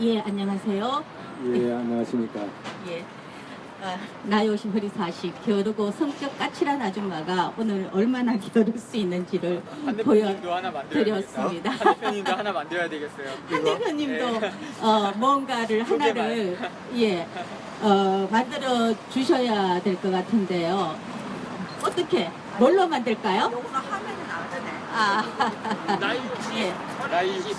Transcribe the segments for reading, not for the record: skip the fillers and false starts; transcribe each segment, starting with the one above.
예, 안녕하세요. 예, 안녕하십니까. 예. 나이 50 허리 40 게으르고 성격 까칠한 아줌마가 오늘 얼마나 게으를 수 있는지를 한 대표님도 하나 만들어야 보여드렸습니다. 되겠어요. 한 대표님도 하나 만들어야 되겠어요. 한 대표님도 예. 뭔가를 하나를 만들어 주셔야 될 것 같은데요. 어떻게? 뭘로 만들까요? 요거가 화면에 나오잖아요. 아, 나이 60. 예. 나이 60.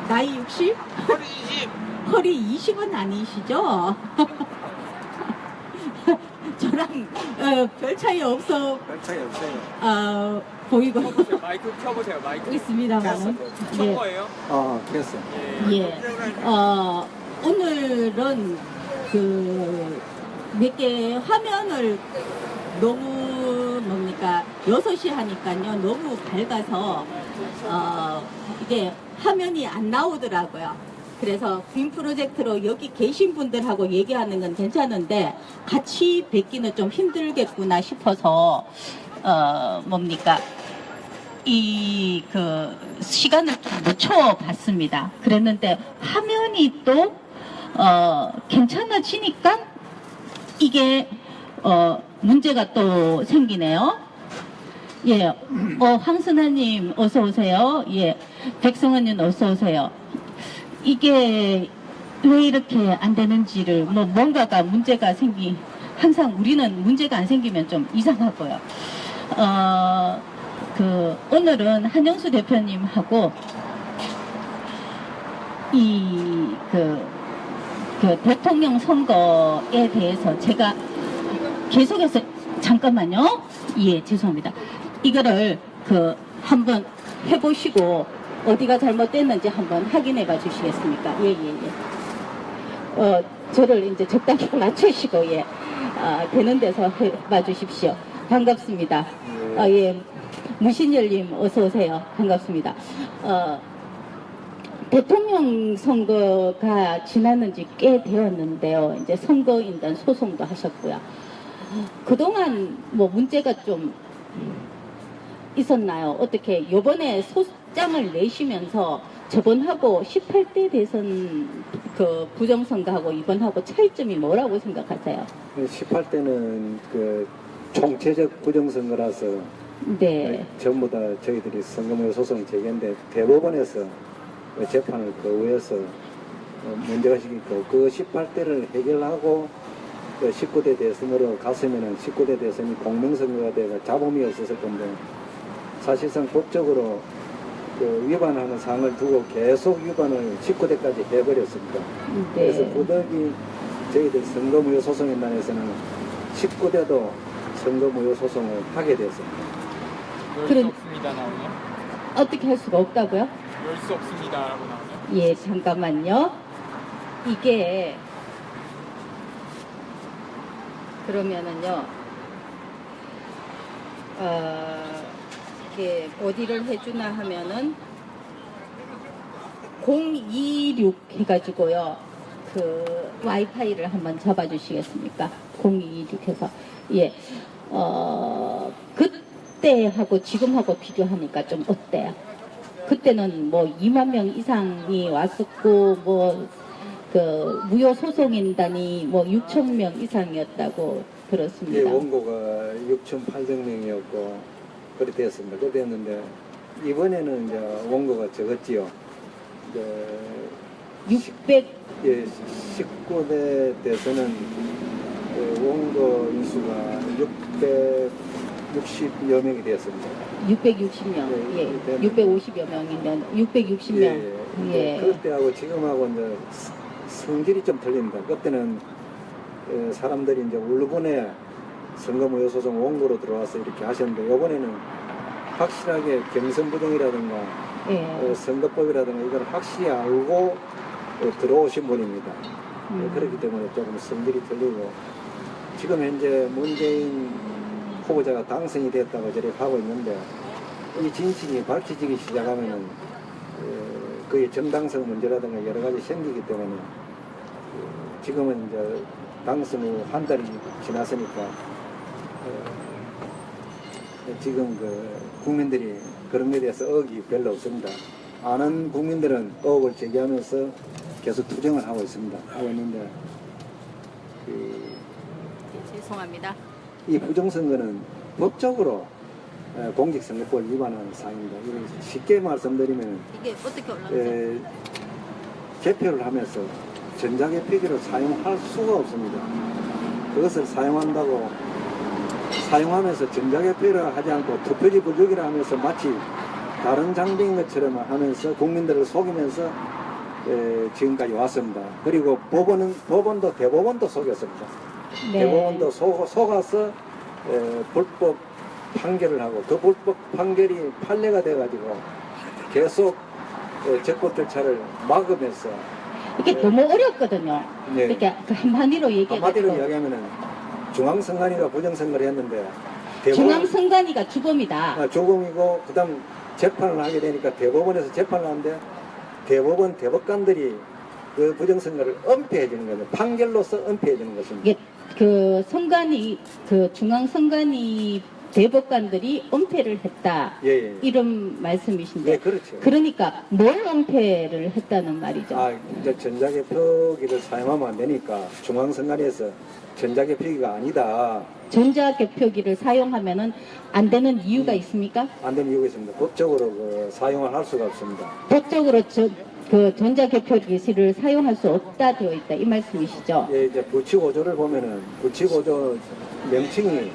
나이 60? 허리 20. 허리 20은 아니시죠? 저랑 별 차이 없어 별 차이 없어요. 보이고 켜보세요. 마이크 켜보세요. 마이크. 있습니다만은. 켠 거예요? 켰어. 예. 오늘은 몇 개 화면을 너무 뭡니까 6시 하니까요 너무 밝아서 이게 화면이 안 나오더라고요. 그래서 빔 프로젝트로 여기 계신 분들하고 얘기하는 건 괜찮은데 같이 뵙기는 좀 힘들겠구나 싶어서 뭡니까 시간을 좀 늦춰봤습니다. 그랬는데 화면이 또 괜찮아지니까 이게 문제가 또 생기네요. 예, 황순아님 어서 오세요. 예, 백성원님 어서 오세요. 이게 왜 이렇게 안 되는지를 뭔가가 문제가 항상 우리는 문제가 안 생기면 좀 이상하고요. 오늘은 한영수 대표님하고 대통령 선거에 대해서 제가 계속해서 잠깐만요. 예, 죄송합니다. 이거를 한번 해보시고 어디가 잘못됐는지 한번 확인해 봐 주시겠습니까? 예. 저를 이제 적당히 맞추시고 되는 데서 해봐 주십시오. 반갑습니다. 예, 무신열님 어서 오세요. 반갑습니다. 대통령 선거가 지났는지 꽤 되었는데요. 이제 선거인단 소송도 하셨고요. 그동안 문제가 좀 있었나요? 어떻게 요번에 소장을 내시면서 저번하고 18대 대선 부정선거하고 이번하고 차이점이 뭐라고 생각하세요? 18대는 총체적 부정선거라서 네. 전부 다 저희들이 선거무효 소송을 제기했는데 대법원에서 재판을 거부해서 문제가 생기고 그 18대를 해결하고 19대 대선으로 갔으면은 19대 대선이 공명선거가 되고 잡음이 없었을 건데 사실상 법적으로 위반하는 사항을 두고 계속 위반을 19대까지 해버렸습니다. 네. 그래서 부득이 저희들 선거무효 소송인단에서는 19대도 선거무효 소송을 하게 됐습니다. 열 그럼- 수 없습니다 나오네요. 어떻게 할 수가 없다고요? 열 수 없습니다라고 나오네요. 예, 잠깐만요. 이게 그러면은요. 이게 어디를 해주나 하면은 026 해가지고요. 와이파이를 한번 잡아주시겠습니까? 026 해서 예. 그때하고 지금하고 비교하니까 좀 어때요? 그때는 2만 명 이상이 왔었고 무효 소송인단이 6천 명 이상이었다고 예, 들었습니다. 원고가 6,800명이었고 그렇게 됐습니다. 그렇게 됐는데 이번에는 이제 원고가 적었지요. 600 예, 19대 대선은 원고 인수가 660여 명이 되었습니다. 660명, 예, 네. 650여 명이면 660명. 예. 그때하고 지금하고 이제 성질이 좀 틀립니다. 그때는 사람들이 이제 울분에 선거무효 소송 원고로 들어와서 이렇게 하셨는데 이번에는 확실하게 경선부정이라든가 예. 선거법이라든가 이걸 확실히 알고 들어오신 분입니다. 그렇기 때문에 조금 성질이 틀리고 지금 현재 문재인 후보자가 당선이 됐다고 저렇게 하고 있는데 이 진실이 밝혀지기 시작하면은 그의 정당성 문제라든가 여러 가지 생기기 때문에 지금은 이제 당선 후 한 달이 지났으니까 지금 국민들이 그런 것에 대해서 억이 별로 없습니다. 아는 국민들은 의혹을 제기하면서 계속 투쟁을 하고 있습니다. 하고 있는데 죄송합니다. 이 부정선거는 법적으로 공직선거법을 위반하는 사항입니다. 이걸 쉽게 말씀드리면 이게 어떻게 올라오죠? 개표를 하면서 전자개표기를 사용할 수가 없습니다. 그것을 사용하면서 전자개표를 하지 않고 투표지 부족이라 하면서 마치 다른 장비인 것처럼 하면서 국민들을 속이면서 지금까지 왔습니다. 그리고 법원도 대법원도 속였습니다. 네. 대법원도 속아서 불법 판결을 하고 그 불법 판결이 판례가 돼가지고 계속 적법 절차를 막으면서 이게 너무 어렵거든요. 네. 이렇게 그 한마디로 얘기해가지고 한마디로 이야기하면은 중앙선관위가 부정선거를 했는데 중앙선관위가 주범이다. 조공이고 그다음 재판을 하게 되니까 대법원에서 재판을 하는데 대법관들이 그 부정선거를 은폐해 주는 거죠. 판결로서 은폐해 주는 것입니다. 이게 그 선관위 그 중앙선관위 대법관들이 은폐를 했다. 예. 이런 말씀이신데. 네, 그렇죠. 그러니까 뭘 은폐를 했다는 말이죠. 이제 전자개표기를 사용하면 안 되니까 중앙선관위에서 전자개표기가 아니다. 전자개표기를 사용하면은 안 되는 이유가 있습니까? 안 되는 이유가 있습니다. 법적으로 사용을 할 수가 없습니다. 법적으로 그 전자개표기를 사용할 수 없다 되어 있다 이 말씀이시죠? 예, 이제 부칙5조를 보면은 부칙5조 명칭이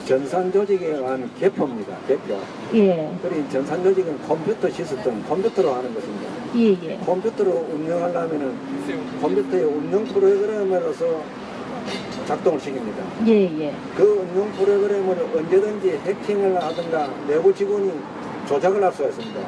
전산조직에 의한 개표입니다. 개표. 예, 그리고 전산조직은 컴퓨터 시스템, 컴퓨터로 하는 것입니다. 예. 컴퓨터로 운영하려면은 컴퓨터의 운영 프로그램으로서 작동을 시킵니다. 예. 그 운영 프로그램을 언제든지 해킹을 하든가 내부 직원이 조작을 할 수가 있습니다.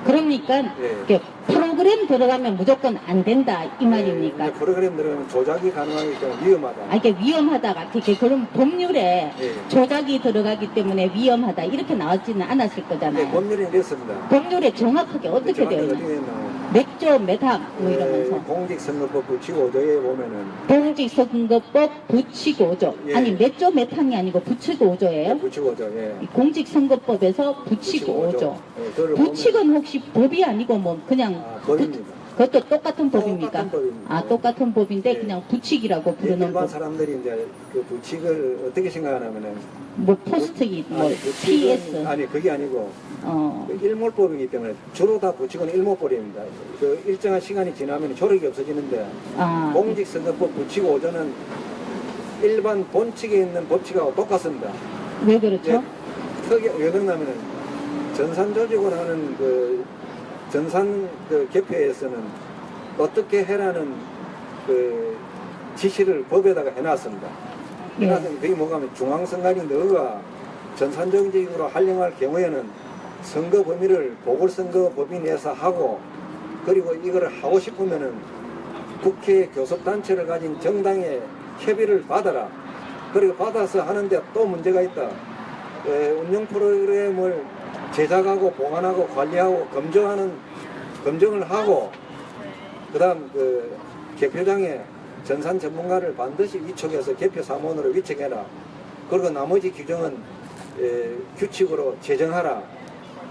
그러니까 예. 이렇게 프로그램 들어가면 무조건 안 된다 이 말입니까? 이제 프로그램 들어가면 조작이 가능하기 때문에 위험하다. 이게 위험하다가 이렇게 그럼 법률에 예. 조작이 들어가기 때문에 위험하다 이렇게 나왔지는 않았을 거잖아요. 네, 법률이 이랬습니다. 법률에 정확하게 어떻게 정확히 되어 어떻게 있나요? 되나요? 맥조 메당 뭐 이러면서 공직선거법 부칙5조에 보면은 공직선거법 부칙5조 예. 아니 맥조 메탕이 아니고 부칙5조예요? 부칙5조, 예. 공직선거법에서 부칙5조 예, 그걸 부칙은 혹시 법이 아니고 뭐 그냥 법입니다. 그것도 똑같은 법입니까? 똑같은 법입니다. 아 똑같은 법인데 예. 그냥 부칙이라고 부르는 일반 법. 사람들이 이제 그 부칙을 어떻게 생각하냐면은 뭐 포스트잇 뭐 아니, 부칙은- PS 아니 그게 아니고 어 그 일몰법이기 때문에 주로 다 부칙은 일몰법입니다. 그 일정한 시간이 지나면 효력이 없어지는데 아, 공직선거법 부칙5조는 일반 본칙에 있는 법칙하고 똑같습니다. 왜 그렇죠? 왜 그러냐면은 전산조직을 하는 그 전산 그 개표에서는 어떻게 해라는 그 지시를 법에다가 해놨습니다. 예. 해놨으면 그게 뭐가 하면 중앙선관위 너가 전산조직으로 활용할 경우에는 선거 범위를 보궐선거법인 내에서 하고 그리고 이거를 하고 싶으면은 국회 교섭단체를 가진 정당의 협의를 받아라. 그리고 받아서 하는데 또 문제가 있다. 운영 프로그램을 제작하고 보관하고 관리하고 검증을 하고 그다음 그 개표장에 전산 전문가를 반드시 위촉해서 개표 사무원으로 위촉해라. 그리고 나머지 규정은 규칙으로 제정하라.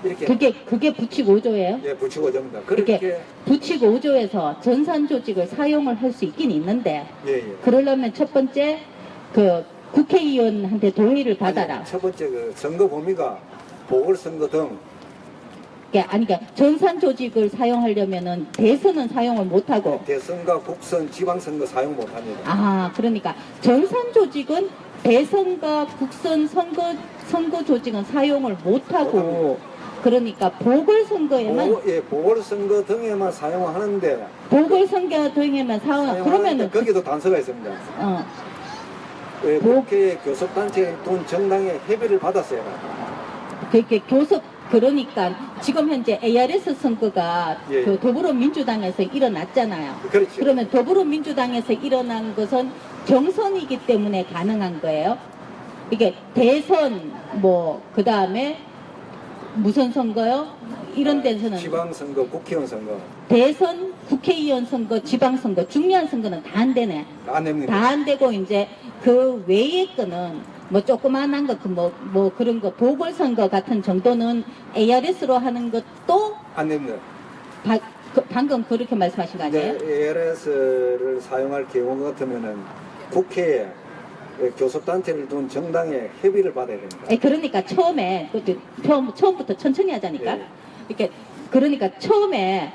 이렇게 그게 부칙5조예요? 예, 부칙5조입니다. 이렇게 그렇게 부칙5조에서 전산 조직을 사용을 할 수 있긴 있는데 예. 그러려면 첫 번째 그 국회의원한테 동의를 받아라. 아니, 첫 번째 그 선거 범위가 보궐선거 등 그러니까 전산 조직을 사용하려면은 대선은 사용을 못하고 대선과 국선, 지방선거 사용 못합니다. 아 그러니까 전산 조직은 대선과 국선 선거 조직은 사용을 못하고 그러니까 보궐선거에만 보궐선거 등에만 사용하는데 보궐선거 등에만 그러면은 거기도 단서가 있습니다. 뭐? 국회 교섭단체 돈 정당의 협의를 받았어요. 그게 교섭 그러니까 지금 현재 ARS 선거가 예. 그 더불어민주당에서 일어났잖아요. 그렇죠. 그러면 더불어민주당에서 일어난 것은 경선이기 때문에 가능한 거예요. 이게 대선 뭐 그 다음에 무슨 선거요? 이런 데서는 지방선거, 국회의원 선거 대선, 국회의원 선거, 지방선거 중요한 선거는 다 안 되네. 안 됩니다. 다 안 되고 이제 그 외의 거는 뭐 조그만한 거, 뭐 그런 거 보궐선거 같은 정도는 ARS로 하는 것도 안 됩니다. 방금 그렇게 말씀하신 거 아니에요? ARS를 사용할 경우 같으면은 국회에 교섭단체를 둔 정당의 협의를 받아야 됩니다. 그러니까 처음에 처음부터 천천히 하자니까. 예. 이렇게 그러니까 처음에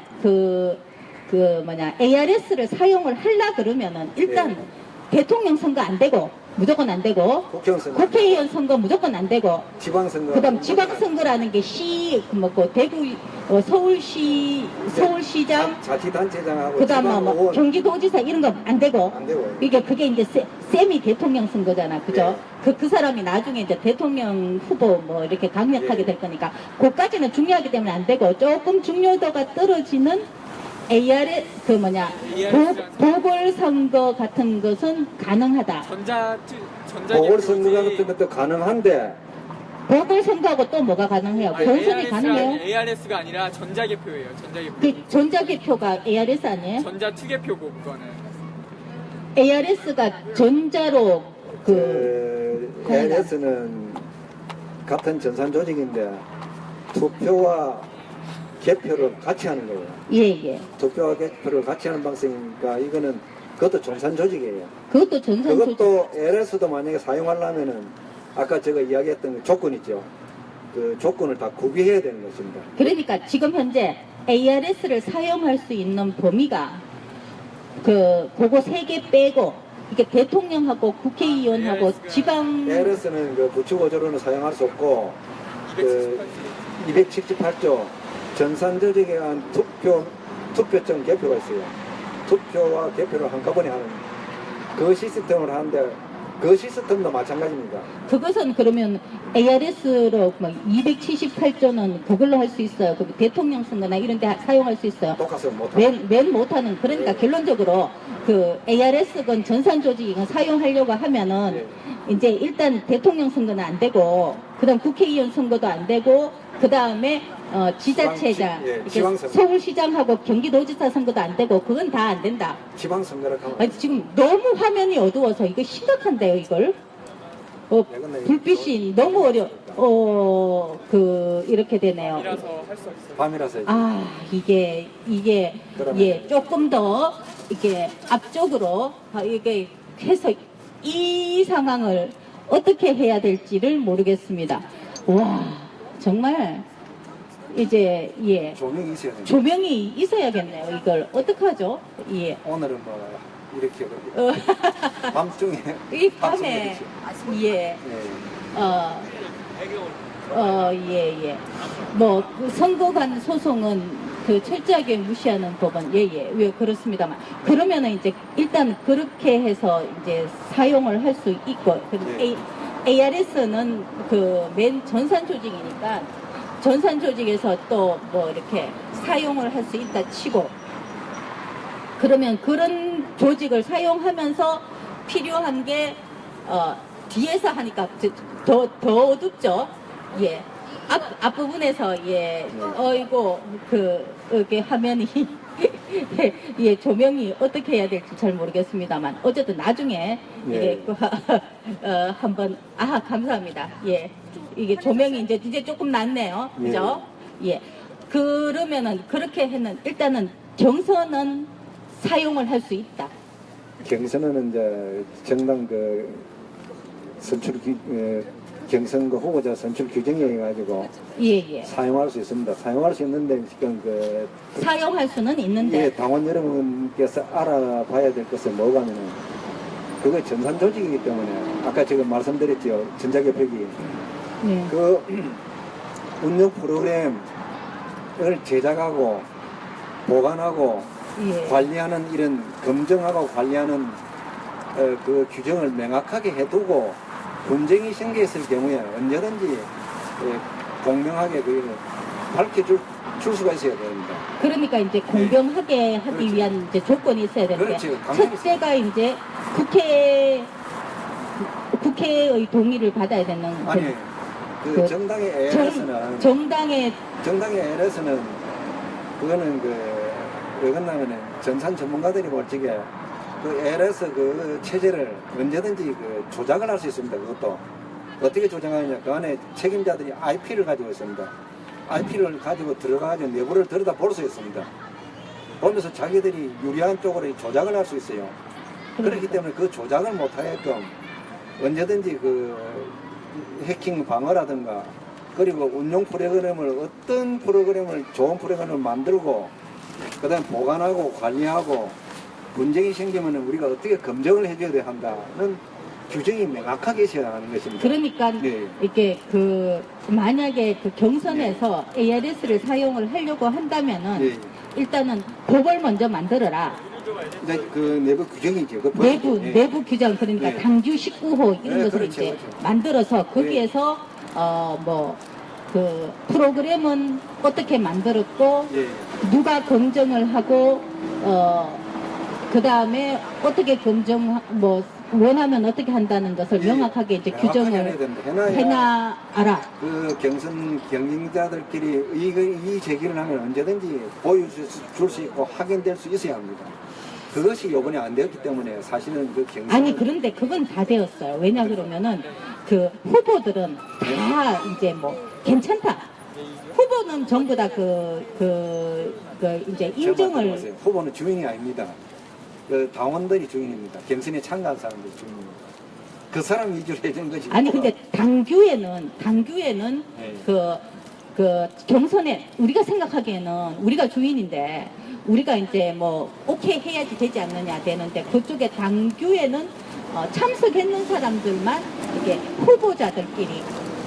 ARS를 사용을 하려 그러면은 일단 예. 대통령 선거 안 되고 무조건 안 되고 국회의원 선거, 국회의원 선거 무조건 안 되고 지방선거, 그다음 지방선거라는 게 대구 서울시장 자치단체장하고 그다음 뭐 지방의원 경기도지사 이런 거 안 되고 안 되고 그게 이제 세미 대통령 선거잖아, 그죠? 예. 그 사람이 나중에 이제 대통령 후보 뭐 이렇게 강력하게 예. 될 거니까 그까지는 중요하기 때문에 안 되고 조금 중요도가 떨어지는 ARS 보궐선거 같은 것은 가능하다. 보궐선거 같은 것도 가능한데 보궐선거하고 또 뭐가 가능해요? 본선이 가능해요? ARS가 아니라 전자개표예요. 전자개표. 그 전자개표가 ARS 아니에요? 전자투개표고 그거는. ARS가 전자로 ARS는 같은 전산 조직인데 투표와 개표를 같이 하는 거예요. 예. 투표와 개표를 같이 하는 방식이니까 이거는 그것도 전산 조직이에요. 그것도 전산 조직. 그것도 LS도 만약에 사용하려면은 아까 제가 이야기했던 그 조건 있죠. 그 조건을 다 구비해야 되는 것입니다. 그러니까 지금 현재 ARS를 사용할 수 있는 범위가 그거 3개 빼고 이게 대통령하고 국회의원하고 ARS 가 지방 LS는 그 부추고조로는 사용할 수 없고 그 278조 전산 조직에 의한 투표점 개표가 있어요. 투표와 개표를 한꺼번에 하는 그 시스템을 하는데 그 시스템도 마찬가지입니다. 그것은 그러면 ARS로 278조는 그걸로 할 수 있어요. 그 대통령 선거나 이런 데 사용할 수 있어요. 똑같아요. 못하는. 맨 못하는 그러니까 결론적으로 그 ARS건 전산 조직이건 사용하려고 하면은 이제 일단 대통령 선거는 안 되고 그다음 국회의원 선거도 안 되고 그다음에 지자체장 이렇게 지방선거. 서울시장하고 경기도지사 선거도 안 되고 그건 다 안 된다. 지방선거를 하면 아니, 지금 너무 화면이 어두워서 이거 심각한데요, 이걸. 불빛이 너무 이렇게 되네요. 이라서 할 수 없어요. 밤이라서 이게, 그러면- 예, 조금 더, 이렇게 앞쪽으로, 이게 해서 이 상황을 어떻게 해야 될지를 모르겠습니다. 와, 정말, 이제, 예, 조명이 있어야 됩니다. 조명이 있어야겠네요. 이걸 어떡하죠? 예. 오늘은 뭐 이렇게 어, 밤중에 이 방송이 밤에, 되죠. 예, 예. 예. 그 선거관 소송은 철저하게 무시하는 법은, 왜 그렇습니다만. 그러면은 이제 일단 그렇게 해서 이제 사용을 할 수 있고, 예. ARS는 맨 전산 조직이니까 전산 조직에서 또 뭐 이렇게 사용을 할 수 있다 치고, 그러면 그런 조직을 사용하면서 필요한 게, 뒤에서 하니까 더 어둡죠? 예. 앞부분에서, 예. 어이고, 이렇게 화면이, 예, 조명이 어떻게 해야 될지 잘 모르겠습니다만. 어쨌든 나중에, 예. 한번, 감사합니다. 예. 이게 조명이 이제 조금 낫네요. 그죠? 예. 그러면은, 그렇게 일단은 경선은 사용을 할 수 있다. 경선은 이제 정당 경선 후보자 선출 규정에 의해가지고 예. 사용할 수 있습니다. 사용할 수 있는데 지금 사용할 수는 있는데. 당원 여러분께서 알아봐야 될 것은 뭐가면은 그거 전산 조직이기 때문에 아까 제가 말씀드렸죠. 전자개표기 예. 운영 프로그램을 제작하고 보관하고 예. 관리하는 이런 검증하고 관리하는 그 규정을 명확하게 해두고 분쟁이 생겼을 경우에 언제든지 공명하게 밝혀줄 수가 있어야 됩니다. 그러니까 이제 공정하게 하기 그렇죠. 위한 이제 조건이 있어야 되는데 그렇죠. 당연히 첫째가 이제 국회의 동의를 받아야 되는 아니 그 정당의 ARS는 정당의 그거는 왜 그러냐면은 전산 전문가들이 볼 적에 ARS 체제를 언제든지 조작을 할 수 있습니다. 그것도 어떻게 조작하느냐 그 안에 책임자들이 IP를 가지고 있습니다. IP를 가지고 들어가가지고 내부를 들여다 볼 수 있습니다. 보면서 자기들이 유리한 쪽으로 조작을 할 수 있어요. 그렇기 때문에 그 조작을 못하게끔 언제든지 그 해킹 방어라든가 그리고 운용 프로그램을 어떤 프로그램을 좋은 프로그램을 만들고 그다음 보관하고 관리하고 문제가 생기면 우리가 어떻게 검증을 해줘야 한다는 규정이 명확하게 있어야 하는 것입니다. 그러니까 네. 이게 그 만약에 그 경선에서 ARS를 사용을 하려고 한다면은 네. 일단은 법을 먼저 만들어라. 이제 그 내부 규정이죠. 그 내부 네. 내부 규정 그러니까 네. 당규 19호 이런 네, 것을 그렇죠, 이제 그렇죠. 만들어서 거기에서 뭐 그 프로그램은 어떻게 만들었고 예. 누가 검증을 하고 그 다음에 어떻게 검증 뭐 원하면 어떻게 한다는 것을 예. 명확하게 이제 명확하게 해야 규정을 된다. 해놔야 해놔라. 그 경선 경쟁자들끼리 이의 제기를 하면 언제든지 보여줄 수 있고 확인될 수 있어야 합니다. 그것이 이번에 안 되었기 때문에 사실은 그 경선 아니 그런데 그건 다 되었어요. 왜냐 그러면은 그 후보들은 다 이제 뭐 괜찮다. 후보는 전부 다 이제 인정을 후보는 주인이 아닙니다. 그 당원들이 주인입니다. 경선에 참가한 사람들이 주인입니다. 그 사람 위주로 해준 것이 아니 근데 당규에는 네. 그 경선에 우리가 생각하기에는 우리가 주인인데 우리가 이제 뭐 오케이 해야지 되지 않느냐 되는데 그쪽에 당규에는 참석했는 사람들만 이게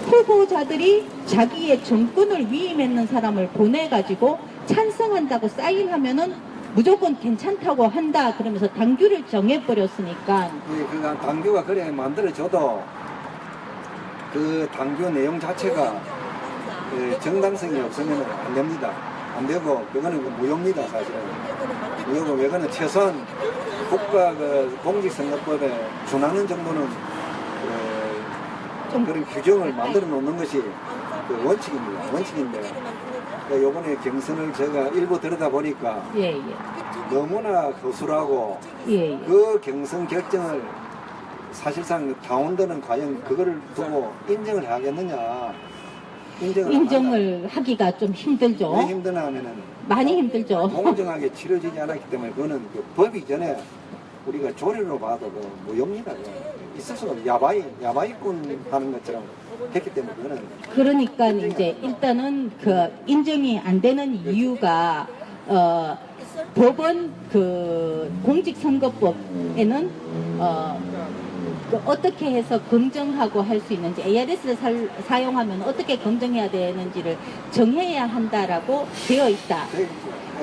후보자들이 자기의 정권을 위임했는 사람을 보내가지고 찬성한다고 사인하면은 무조건 괜찮다고 한다 그러면서 당규를 정해버렸으니까 그 당규가 그래 만들어져도 그 당규 내용 자체가 정당성이 없으면 안 됩니다. 안 되고 그거는 무효입니다. 사실은 무효고 왜냐면 최소한 국가 그 공직선거법에 준하는 정도는 그런 규정을 만들어 놓는 것이 그 원칙입니다. 원칙인데 요번에 경선을 제가 일부 들여다 보니까 예. 너무나 거슬하고 예. 그 경선 결정을 사실상 당원들은 과연 그거를 두고 인정을 하겠느냐 인정을 하기가 좀 힘들죠. 왜 힘드나 하면은 많이 힘들죠. 공정하게 치러지지 않았기 때문에 그거는 그 법이 전에 우리가 조례로 봐도 그 무효입니다. 있을 수가 없어요. 야바이꾼 하는 것처럼 했기 때문에 그거는 그러니까 이제 일단은 그 인정이 안 되는 이유가 법원 그 공직선거법에는 그 어떻게 해서 검증하고 할 수 있는지 ARS를 사용하면 어떻게 검증해야 되는지를 정해야 한다라고 되어 있다.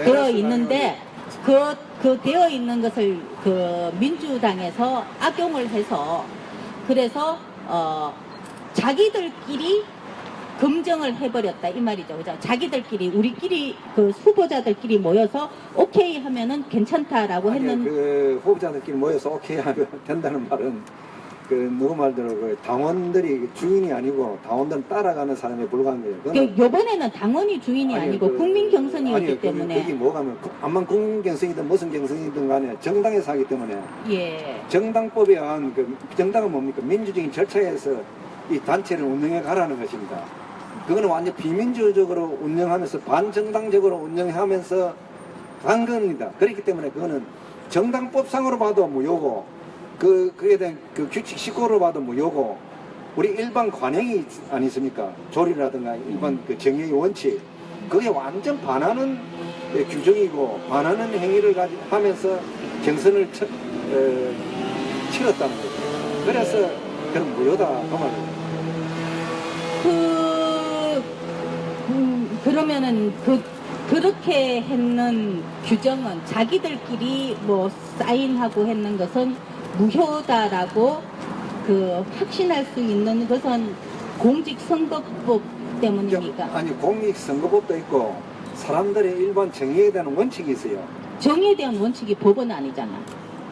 되어 있는데 그 되어 있는 것을 그 민주당에서 악용을 해서 그래서 자기들끼리 검증을 해버렸다 이 말이죠. 그죠? 자기들끼리 우리끼리 그 후보자들끼리 모여서 오케이 하면은 괜찮다라고 했는 그 후보자들끼리 모여서 오케이 하면 된다는 말은 그 누구 말대로 그 당원들이 주인이 아니고 당원들은 따라가는 사람에 불과한 거예요. 그 요번에는 당원이 주인이 아니고 국민 경선이었기 때문에 그게 뭐가면 암만 국민 경선이든 무슨 경선이든 간에 정당에서 하기 때문에 예. 정당법에 의한 그 정당은 뭡니까? 민주적인 절차에서 이 단체를 운영해 가라는 것입니다. 그거는 완전 비민주적으로 운영하면서 반정당적으로 운영하면서 한 겁니다. 그렇기 때문에 그거는 정당법상으로 봐도 무효고 그에 대한 그 규칙 19호로 봐도 무효고 우리 일반 관행이 아니습니까? 조리라든가 일반 그 정의의 원칙 그게 완전 반하는 규정이고 반하는 행위를 하면서 경선을 치렀다는 거죠. 그래서 그런 무효다 그 말이에요. 그러면은 그렇게 했는 규정은 자기들끼리 뭐 사인하고 했는 것은 무효다라고 그 확신할 수 있는 것은 공직선거법 때문입니까? 아니 공직선거법도 있고 사람들의 일반 정의에 대한 원칙이 있어요. 정의에 대한 원칙이 법은 아니잖아.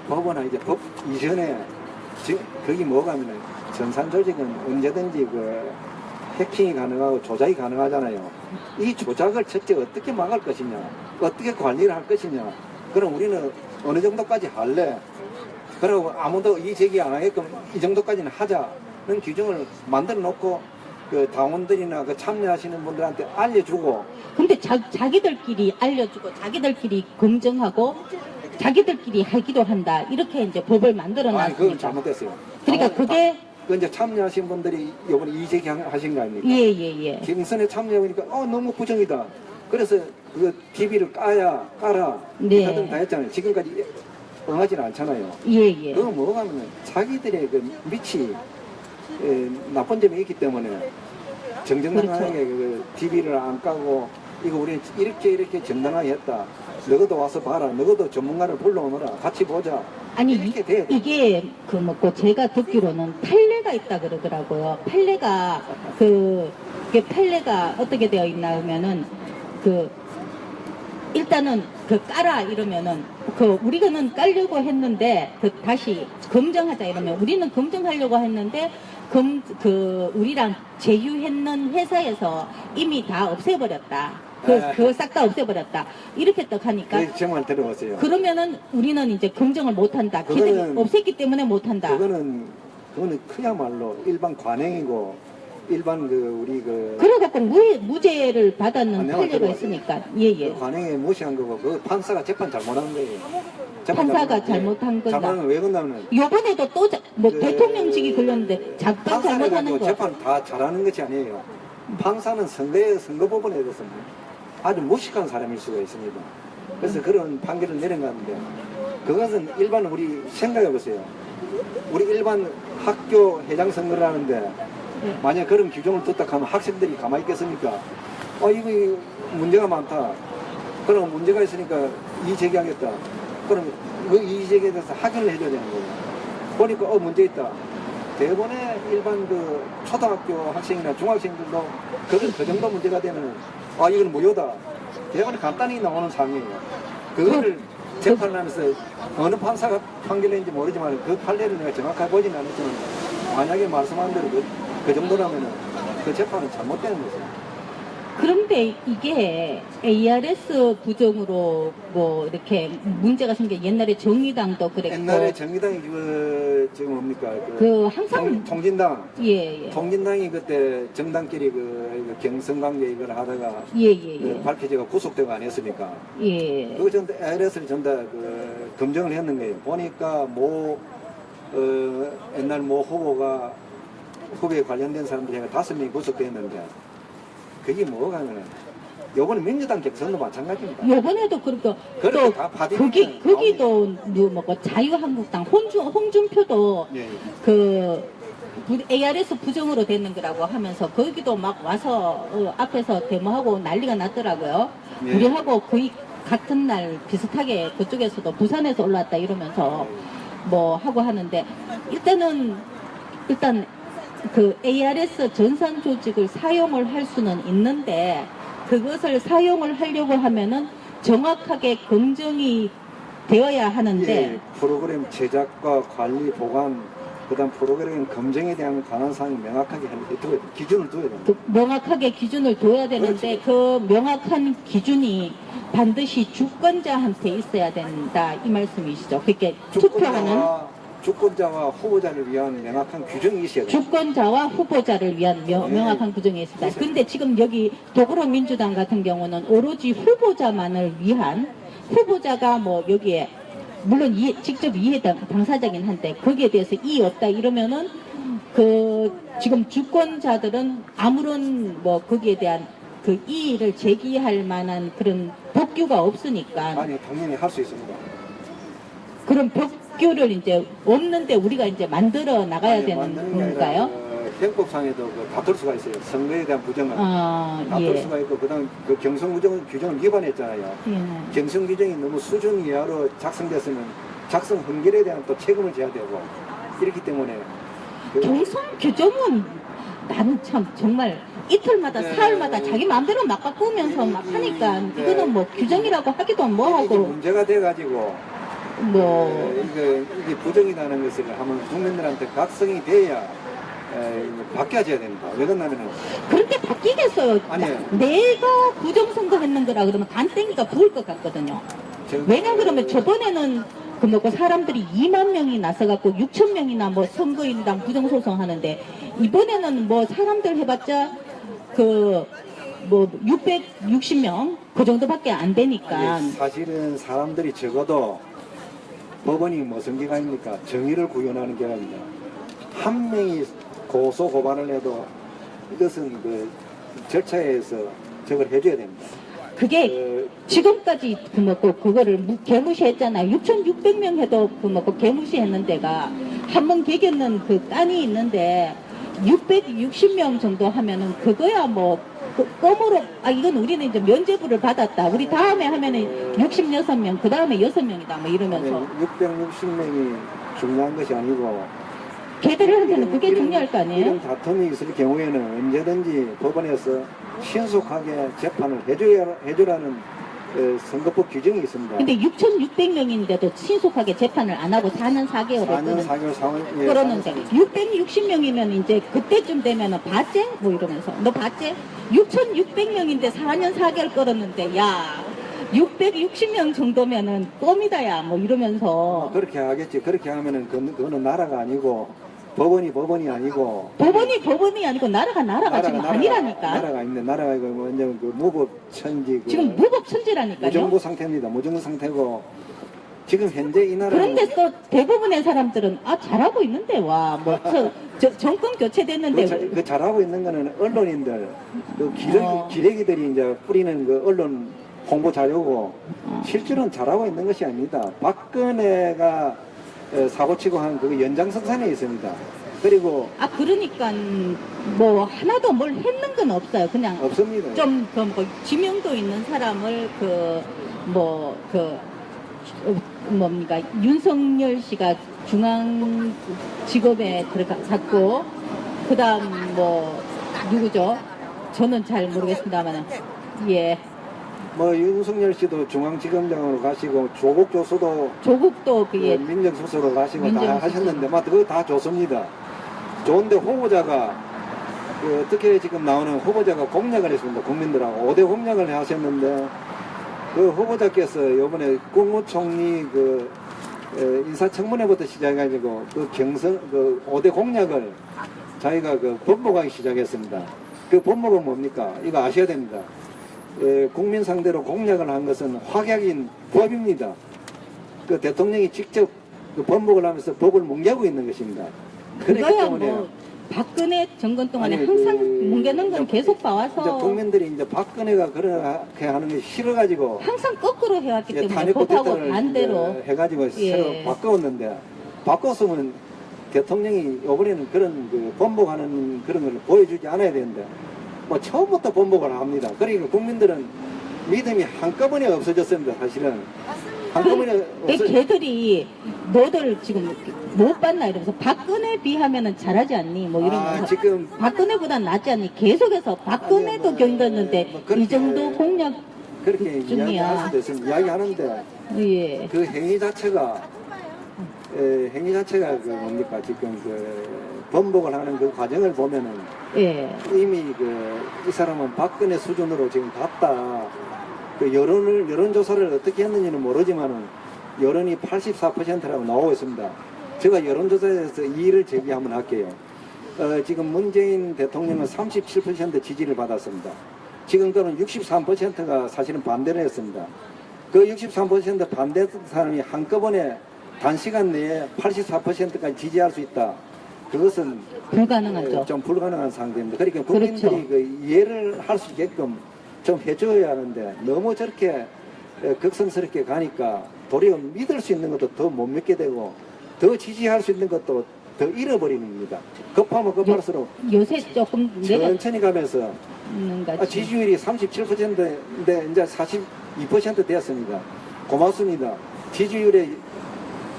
법은 이제 법 이전에 거기 뭐가 하면은 전산조직은 언제든지 그 해킹이 가능하고 조작이 가능하잖아요. 이 조작을 첫째 어떻게 막을 것이냐, 어떻게 관리를 할 것이냐. 그럼 우리는 어느 정도까지 할래? 그리고 아무도 이 제기 안 하게끔 이 정도까지는 하자는 규정을 만들어 놓고 그 당원들이나 그 참여하시는 분들한테 알려주고 근데 자기들끼리 알려주고 자기들끼리 검증하고 자기들끼리 하기도 한다. 이렇게 이제 법을 만들어 아니 그건 놨으니까. 잘못됐어요. 그러니까 그게 그 이제 참여하신 분들이 이번에 이재하신 거 아닙니까? 예. 경선에 참여해보니까 너무 부정이다. 그래서 그 TV를 깔아 네. 하든 다 했잖아요. 지금까지 응하지는 않잖아요. 예. 그거 뭐가 하면 자기들의 그 밑이 나쁜 점이 있기 때문에 정정당당하게 그렇죠. 그 TV를 안 까고 이거 우리 이렇게 정당하게 했다. 너희도 와서 봐라. 너희도 전문가를 불러오너라. 같이 보자. 아니 이렇게 돼야 돼. 이게 그 뭐고 제가 듣기로는 판례가 있다 그러더라고요. 판례가 이게 판례가 어떻게 되어 있나 하면은 일단은 까라 이러면은 우리가는 깔려고 했는데 다시 검증하자 이러면 우리는 검증하려고 했는데 우리랑 제휴했는 회사에서 이미 다 없애버렸다. 그거 싹 다 없애버렸다. 이렇게 딱 하니까. 그 정말 들어보세요. 그러면은 우리는 이제 검증을 못한다. 걔들이 없앴기 때문에 못한다. 그거는 그야말로 일반 관행이고 일반 우리 그래갖고 무죄를 받았는 내가 판례가 들어봤어요. 있으니까. 예. 그 관행에 무시한 거고 그 판사가 재판 잘못한 거예요. 판사가 잘못한 거다. 잘못한 왜 그러냐면 요번에도 또 대통령직이 걸렸는데 작반 판사는 잘못하는 거. 재판 다 잘하는 것이 아니에요. 판사는 선거법원에 대해서 아주 무식한 사람일 수가 있습니다. 그래서 그런 판결을 내려갔는데 그것은 일반 우리 생각해 보세요. 우리 일반 학교 회장 선거를 하는데 만약 그런 규정을 뒀다 하면 학생들이 가만히 있겠습니까? 이거 문제가 많다. 그럼 문제가 있으니까 이의 제기하겠다. 그럼 그 이의 제기에 대해서 확인을 해줘야 되는 거예요. 보니까 문제 있다. 대부분의 일반 초등학교 학생이나 중학생들도 그 정도 문제가 되면 이건 무효다. 대부분 간단히 나오는 상황이에요. 그거를 재판을 하면서 어느 판사가 판결했는지 모르지만 그 판례를 내가 정확하게 보지는 않았지만 만약에 말씀한 대로 그 정도라면 그 재판은 잘못되는 거죠. 그런데 이게 ARS 부정으로 이렇게 문제가 생겨 옛날에 정의당도 그랬고 옛날에 정의당이 지금 뭡니까? 항상 통진당. 예. 통진당이 그때 정당끼리 경선관계 이걸 하다가 예. 밝혀져가 구속되고 안 했습니까? 예. 그거 전부 ARS를 전부 다 검증을 했는 거예요. 보니까 옛날 후보에 관련된 사람들이 5명이 구속됐는데 그게 뭐가 하면 요번에 민주당 경선도 마찬가지입니다. 요번에도 그렇고 그렇게 또 다 받으니까 거기도 자유한국당 홍준표도 예. ARS 부정으로 되는 거라고 하면서 거기도 막 와서 앞에서 데모하고 난리가 났더라고요. 예. 우리하고 거의 같은 날 비슷하게 그쪽에서도 부산에서 올라왔다 이러면서 하고 하는데 일단 ARS 전산 조직을 사용을 할 수는 있는데 그것을 사용을 하려고 하면은 정확하게 검증이 되어야 하는데 예, 프로그램 제작과 관리 보관 그다음 프로그램 검증에 대한 관한 사항이 명확하게 기준을 둬야 됩니다. 명확하게 기준을 둬야 되는데 그렇지. 그 명확한 기준이 반드시 주권자한테 있어야 된다 이 말씀이시죠. 그렇게 투표하는 주권자와 후보자를 위한 명확한 규정이 있어야 됩니다. 주권자와 후보자를 위한 명확한 규정이 있습니다. 있어요. 근데 지금 여기 더불어민주당 같은 경우는 오로지 후보자만을 위한 후보자가 여기에 물론 직접 이해 당사자긴 한데 거기에 대해서 이의 없다 이러면은 지금 주권자들은 아무런 거기에 대한 이의를 제기할 만한 그런 법규가 없으니까 아니 당연히 할 수 있습니다. 그런 법규를 이제 없는데 우리가 이제 만들어 나가야 되는 만드는 게 건가요? 아니라 형법상에도 다툴 수가 있어요. 선거에 대한 부정을 다툴 예. 수가 있고 그다음 경선 규정을 위반했잖아요. 예. 경선 규정이 너무 수준 이하로 작성됐으면 작성 흥결에 대한 또 책임을 져야 되고 이렇기 때문에 경선 규정은 나는 참 정말 이틀마다 네. 사흘마다 자기 마음대로 막 바꾸면서 막 하니까 네. 이거는 규정이라고 하기도 이게 뭐하고 문제가 돼가지고 이게 부정이라는 것을 하면 국민들한테 각성이 돼야 바뀌어져야 됩니다. 왜 그러냐면은 그런데 바뀌겠어요. 아니에요. 내가 부정선거 했는 거라 그러면 간땡이가 부을 것 같거든요. 왜냐 그러면 저번에는 그 뭐고 사람들이 2만 명이 나서갖고 6천 명이나 뭐 선거인당 부정소송 하는데 이번에는 뭐 사람들 해봤자 그 뭐 660명 그 정도밖에 안 되니까 아니, 사실은 사람들이 적어도 법원이 무슨 기관입니까? 정의를 구현하는 기관입니다. 한 명이 고소 고발을 해도 이것은 그 절차에서 저걸 해줘야 됩니다. 그게 지금까지 그 뭐고 그거를 개무시했잖아요. 6,600명 해도 그 뭐고 개무시했는 데가 한 번 개겼는 그 깐이 있는데 660명 정도 하면은 그거야 뭐 껌으로 이건 우리는 이제 면죄부를 받았다. 우리 다음에 하면은 66명 그 다음에 6명이다 뭐 이러면서 660명이 중요한 것이 아니고 걔들한테는 그게 중요할 거 아니에요? 이런 다툼이 있을 경우에는 언제든지 법원에서 신속하게 재판을 해주라는 선거법 규정이 있습니다. 근데 6,600명인데도 신속하게 재판을 안 하고 4년 4개월을 4년 4개월 상황 그러는데 660명이면 이제 그때쯤 되면은 봤지? 뭐 이러면서 너 봤지? 6,600명인데 4년 4개월 끌었는데 야 660명 정도면은 껌이다 야 뭐 이러면서 그렇게 하겠지. 그렇게 하면은 그거는 나라가 아니고 법원이 아니고 법원이 아니고 나라가 지금 아니라니까. 나라가 있네. 나라가 이거 완전 그 무법천지 그 지금 무법천지라니까요. 무정부 상태입니다. 무정부 상태고 지금 현재 이 나라는 그런데 또 대부분의 사람들은 잘하고 있는데 와 뭐 정권 교체됐는데 그 잘하고 있는 거는 언론인들 그 어. 기레기들이 이제 뿌리는 그 언론 홍보 자료고 실제로는 잘하고 있는 것이 아닙니다. 박근혜가 사고치고 한 그 연장선상에 있습니다. 그리고 그러니까 뭐 하나도 뭘 했는 건 없어요. 그냥 없습니다. 좀 뭐 지명도 있는 사람을 뭡니까 윤석열 씨가 중앙지검에 들어갔고 그다음 뭐 누구죠? 저는 잘 모르겠습니다만은 예. 뭐 윤석열 씨도 중앙지검장으로 가시고 조국 교수도 조국도 그게 민정수석으로 가시고 다 민정수석. 하셨는데 그거 다 좋습니다. 좋은데 후보자가 어떻게 지금 나오는 후보자가 공약을 했습니다. 국민들하고 5대 공약을 하셨는데 그 후보자께서 이번에 국무총리 인사청문회부터 시작해가지고 그 5대 공약을 자기가 번복하기 시작했습니다. 그 번복은 뭡니까? 이거 아셔야 됩니다. 국민 상대로 공약을 한 것은 확약인 법입니다. 그 대통령이 직접 번복을 하면서 법을 뭉개고 있는 것입니다. 그렇기 그거야 때문에 뭐 박근혜 정권 동안에 아니, 항상 뭉개는 건 계속 봐와서 이제 국민들이 이제 박근혜가 그렇게 하는 게 싫어가지고 항상 거꾸로 해왔기 때문에 탄핵 법하고 콘텐츠를 반대로 해가지고 예. 새로 바꿔왔는데 바꿨으면 대통령이 이번에는 그런 번복하는 그런 걸 보여주지 않아야 되는데 뭐 처음부터 번복을 합니다. 그러니까 국민들은 믿음이 한꺼번에 없어졌습니다. 사실은 한꺼번에 걔들이 너들 지금 못 봤나 이러면서 박근혜 비하면은 잘하지 않니 뭐 이러면서 지금 박근혜보단 낫지 않니 계속해서 박근혜도 아니, 견뎠는데 뭐 그렇게- 이 정도 공약 그렇게 중이야. 이야기할 수도 있습니다. 이야기하는데 예. 그 행위 자체가 뭡니까 지금 번복을 하는 그 과정을 보면은 예. 이미 이 사람은 박근혜 수준으로 지금 갔다. 여론조사를 어떻게 했는지는 모르지만은 여론이 84%라고 나오고 있습니다. 제가 여론조사에서 이의를 제기 한번 할게요. 지금 문재인 대통령은 37% 지지를 받았습니다. 지금 그는 63%가 사실은 반대를 했습니다. 그 63% 반대했던 사람이 한꺼번에 단시간 내에 84%까지 지지할 수 있다. 그것은 불가능하죠. 좀 불가능한 상태입니다. 그러니까 국민들이 이해를 할 수 있게끔 좀 해줘야 하는데 너무 저렇게 극성스럽게 가니까 도리어 믿을 수 있는 것도 더 못 믿게 되고 더 지지할 수 있는 것도 더 잃어버리는 겁니다. 급하면 급할수록 요새 조금 내가 천천히 가면서 지지율이 37%인데 이제 42% 되었습니다. 고맙습니다. 지지율에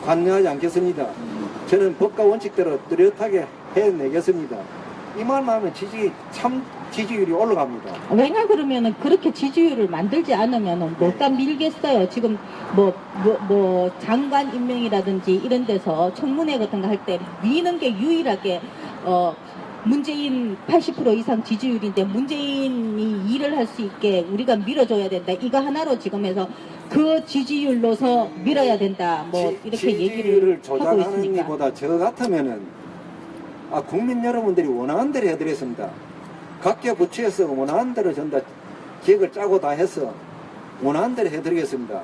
관여하지 않겠습니다. 저는 법과 원칙대로 뚜렷하게 해내겠습니다. 이 말만 하면 지지율이 올라갑니다. 왜냐 그러면은 그렇게 지지율을 만들지 않으면은 뭘까 밀겠어요. 지금 뭐 장관 임명이라든지 이런 데서 청문회 같은 거 할 때 미는 게 유일하게 문재인 80% 이상 지지율인데 문재인이 일을 할 수 있게 우리가 밀어줘야 된다. 이거 하나로 지금 해서 그 지지율로서 밀어야 된다. 뭐 이렇게 얘기를 지지율을 하고 조작하는 있으니까. 것보다 저 같으면은 국민 여러분들이 원하는 대로 해드렸습니다. 각계 부처에서 원하는 대로 전다 계획을 짜고 다 해서 원하는 대로 해드리겠습니다.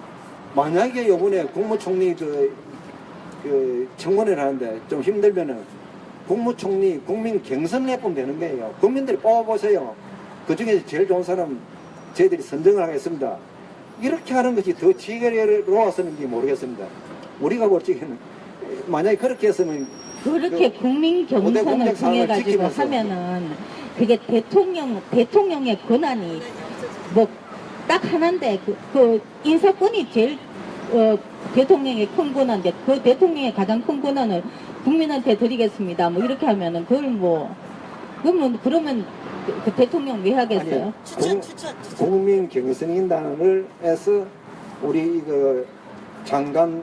만약에 이번에 국무총리 그 청문회를 하는데 좀 힘들면은 국무총리 국민 경선을 해보면 되는 거예요. 국민들이 뽑아보세요. 그 중에서 제일 좋은 사람 저희들이 선정을 하겠습니다. 이렇게 하는 것이 더 지혜로웠었는지 모르겠습니다. 우리가 볼 적에는 만약에 그렇게 했으면 그렇게 국민 경선을 공작상을 통해 가지고 지키면서. 하면은 그게 대통령의 권한이 뭐 딱 하나인데 그 인사권이 제일 대통령의 큰 권한인데 그 대통령의 가장 큰 권한을 국민한테 드리겠습니다. 뭐 이렇게 하면은 그걸 뭐 그러면 그 대통령 왜 하겠어요? 아니, 국민 경선인단을 해서 우리 이거 장관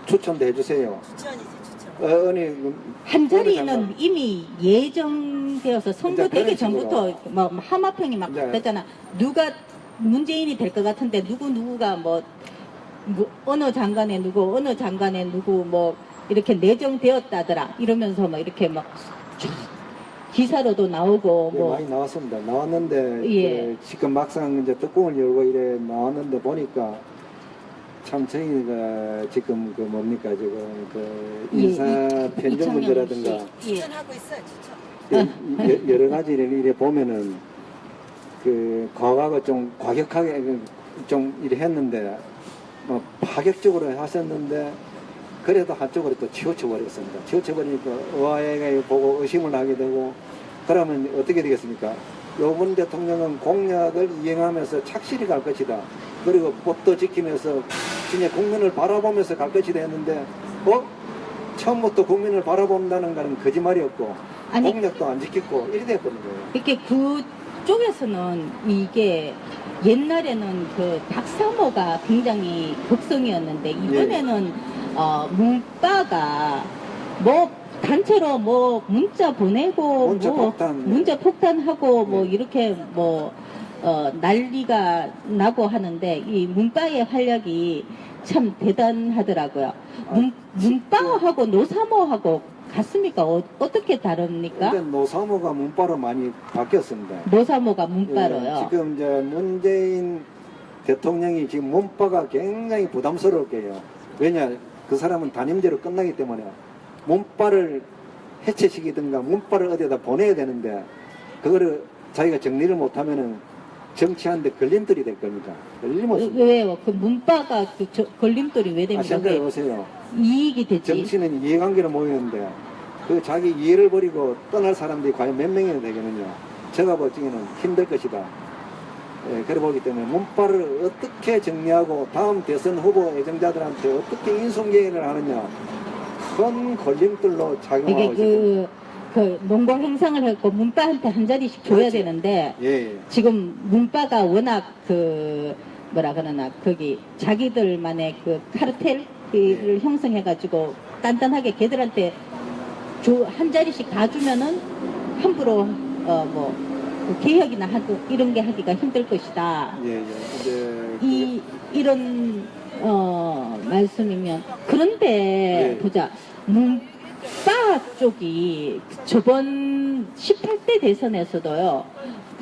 추천도 해주세요. 추천이지, 추천. 어느 한 자리는 장관. 이미 예정되어서 선거 이제 그런 되기 식으로. 전부터 뭐 하마평이 막 이제. 됐잖아. 누가 문재인이 될 것 같은데 누구가 뭐 어느 장관에 누구 어느 장관에 누구 뭐 이렇게 내정되었다더라 이러면서 막 이렇게 막 쫙 기사로도 나오고 예, 뭐 많이 나왔습니다. 나왔는데 예. 지금 막상 이제 뚜껑을 열고 이래 나왔는데 보니까 참 저희가 지금 그 뭡니까 지금 그 예, 인사 편정 이창용 문제라든가 씨. 예. 추천하고 있어요, 추천. 여러 가지를 이래 보면은 그 과거가 좀 과격하게 좀 이래 했는데 뭐 파격적으로 하셨는데 그래도 한쪽으로 또 치우쳐 버렸습니다. 치우쳐 버리니까 의아하게 보고 의심을 하게 되고 그러면 어떻게 되겠습니까? 요번 대통령은 공약을 이행하면서 착실히 갈 것이다. 그리고 법도 지키면서 진짜 국민을 바라보면서 갈 것이다 했는데 처음부터 국민을 바라본다는 거는 거짓말이었고 아니. 공약도 안 지켰고 이래 됐거든요. 이렇게 그쪽에서는 이게 옛날에는 그 박사모가 굉장히 극성이었는데 이번에는 문바가 뭐 단체로 뭐 문자 보내고 문자 뭐 폭탄. 문자 폭탄하고 뭐 네. 이렇게 뭐 난리가 나고 하는데 이 문바의 활약이 참 대단하더라고요. 문바하고 노사모하고 같습니까? 어떻게 다릅니까? 일단 노사모가 문바로 많이 바뀌었습니다. 노사모가 문바로요. 예, 지금 이제 문재인 대통령이 지금 문바가 굉장히 부담스러울 거예요. 왜냐, 그 사람은 단임제로 끝나기 때문에 문바를 해체시키든가 문바를 어디에다 보내야 되는데 그거를 자기가 정리를 못하면은 정치하는데 걸림돌이 될 겁니다. 걸림없습니다. 왜요? 그 문바가 걸림돌이 왜 됩니까? 생각해 왜 보세요. 이익이 되지? 정치는 이해관계로 모이는데 그 자기 이해를 버리고 떠날 사람들이 과연 몇 명이나 되겠느냐. 제가 볼 적에는 힘들 것이다. 예, 그래 보기 때문에 문바를 어떻게 정리하고 다음 대선 후보 애정자들한테 어떻게 인순계획을 하느냐. 큰 걸림돌로 작용하고 이게 있습니다. 그 농고 행상을 했고 문바한테 한 자리씩 줘야 그렇지. 되는데 예, 예. 지금 문바가 워낙 그 뭐라 그러나 거기 자기들만의 그 카르텔을 형성해가지고 단단하게 걔들한테 한 자리씩 다 주면은 함부로 뭐 개혁이나 하고 이런 게 하기가 힘들 것이다. 예, 예. 이제 이런 말씀이면 그런데 예. 보자 문바 쪽이 저번 18대 대선에서도요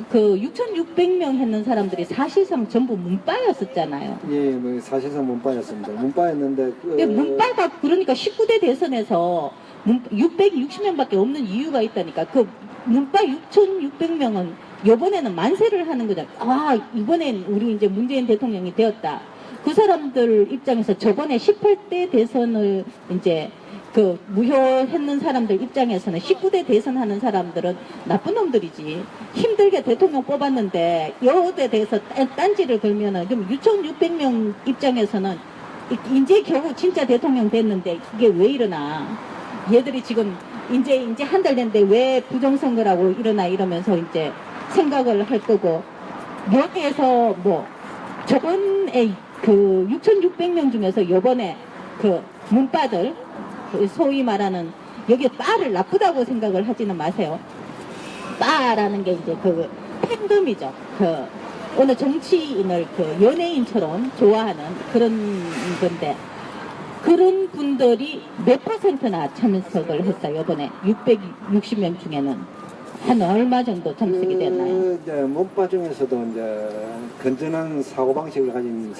그 6,600명 했는 사람들이 사실상 전부 문바였었잖아요. 예, 뭐 사실상 문바였습니다. 문바였는데 근데 문바가 그러니까 19대 대선에서 660명밖에 없는 이유가 있다니까. 그 문바 6,600명은 이번에는 만세를 하는 거잖아. 이번엔 우리 이제 문재인 대통령이 되었다. 그 사람들 입장에서 저번에 18대 대선을 이제 그 무효했는 사람들 입장에서는 19대 대선 하는 사람들은 나쁜 놈들이지. 힘들게 대통령 뽑았는데 여기에 대해서 딴지를 걸면은 그럼 6,600명 입장에서는 이제 겨우 진짜 대통령 됐는데 이게 왜 일어나? 얘들이 지금 이제 한 달 됐는데 왜 부정선거라고 일어나 이러면서 이제 생각을 할 거고 여기에서 뭐 저번에 그 6,600명 중에서 요번에 그 문바들 소위 말하는 여기 바를 나쁘다고 생각을 하지는 마세요. 바라는 게 이제 그 팬덤이죠. 그 어느 정치인을 그 연예인처럼 좋아하는 그런 건데 그런 분들이 몇 %나 참석을 했어요. 이번에 660명 중에는 한 얼마 정도 참석이 됐나요? 이제 문파 중에서도 이제 건전한 사고방식을 가진